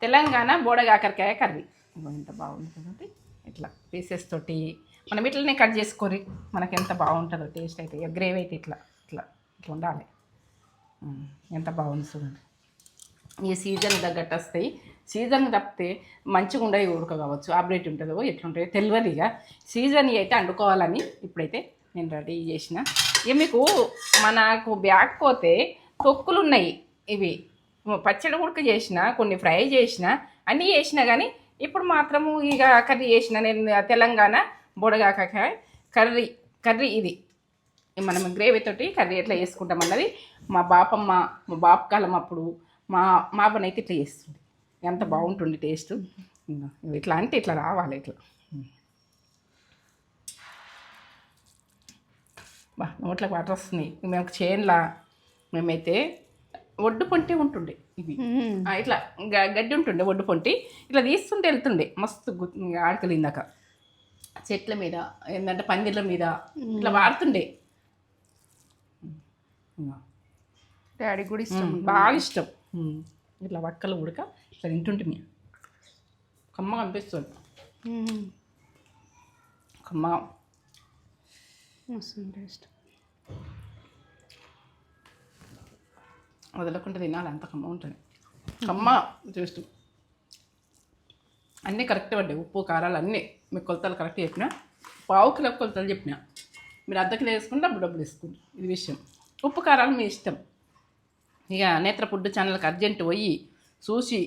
Telangana బోడగాకరకాయ curry. ఎంత బాగుంది కదండి. ఇట్లా పీసెస్ తోటి మనం ఇట్లనే కట్ చేసుకోరి, మనకి ఎంత బాగుంటుందో టేస్ట్ అయితే. గ్రేవీ అయితే ఇట్లా ఇట్లా ఇట్లా ఉండాలి. ఎంత బాగుంది చూడండి. ఈ సీజన్ తగ్గట్టు వస్తాయి. సీజన్ తప్పితే మంచిగా ఉండవు, ఉడకవచ్చు ఆబ్రేట్ ఉంటుందో ఎట్లుంటాయో తెలియదు. ఇక సీజన్ అయితే వండుకోవాలని ఇప్పుడైతే నేను రెడీ చేసిన. ఇక మీకు మనకు బ్యాక్ పోతే తొక్కులు ఉన్నాయి. ఇవి పచ్చడి ఉడక చేసిన, కొన్ని ఫ్రై చేసిన, అన్నీ చేసిన. కానీ ఇప్పుడు మాత్రము ఇక కర్రీ చేసిన నేను. తెలంగాణ బుడగాకాయ కర్రీ ఇది మనం గ్రేవీ తోటి కర్రీ ఎట్లా చేసుకుంటాం అన్నది మా బాపమ్మ, మా బాపు కాలం అప్పుడు మా పనైతే ఇట్లా చేస్తుంది. ఎంత బాగుంటుంది టేస్ట్. ఇట్లా అంటే ఇట్లా రావాలి. ఇట్లా బా నోట్లకు వాటర్ వస్తున్నాయి. మేము చేన్లా మేమైతే ఒడ్డు పొంటి ఉంటుండే. ఇవి ఇట్లా గడ్డి ఉంటుండే, ఒడ్డు పొంటి ఇట్లా తీస్తుంటే వెళ్తుండే మస్తు ఆడకలు. ఇందాక చెట్ల మీద ఏంటంటే పందిళ్ళ మీద ఇట్లా వాడుతుండే. డాడీ కూడా ఇష్టం, బాగా ఇష్టం. ఇట్లా వక్కలు ఉడక ఇట్లా తింటుంటే కమ్మ అనిపిస్తుంది. కమ్మ టేస్ట్ వదలకుండా తినాలి, అంత కమ్మ ఉంటుంది. కమ్మ టేస్ట్ అన్నీ కరెక్ట్ పడ్డాయి. ఉప్పు కారాలు అన్నీ మీకు కొలతలు కరెక్ట్ చెప్పిన. పావు కిలో కొలతలు చెప్పిన. మీరు అర్ధ కిలో వేసుకుంటే డబ్బులు వేసుకుంటారు. ఇది విషయం. ఉప్పు కారాలు మీ ఇష్టం. ఇక నేత్ర ఫుడ్ ఛానల్కి అర్జెంట్ పోయి చూసి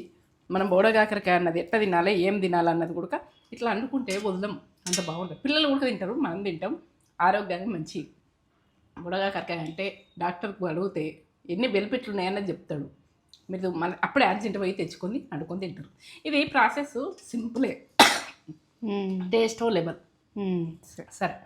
మనం బోడగాకరకాయ అన్నది ఎట్లా తినాలి, ఏం తినాలి అన్నది కూడా ఇట్లా వండుకుంటే వదలం. అంత బాగుంటుంది. పిల్లలు కూడా తింటారు, మనం తింటాం. ఆరోగ్యానికి మంచి. బోడగాకరకాయ అంటే డాక్టర్కి అడిగితే ఎన్ని బెనిఫిట్లు ఉన్నాయన్నది చెప్తాడు. మీరు అప్పుడే అర్జెంట్ పోయి తెచ్చుకొని వండుకొని తింటారు. ఇది ప్రాసెస్ సింపులే, టేస్ట్ లెవెల్. సరే.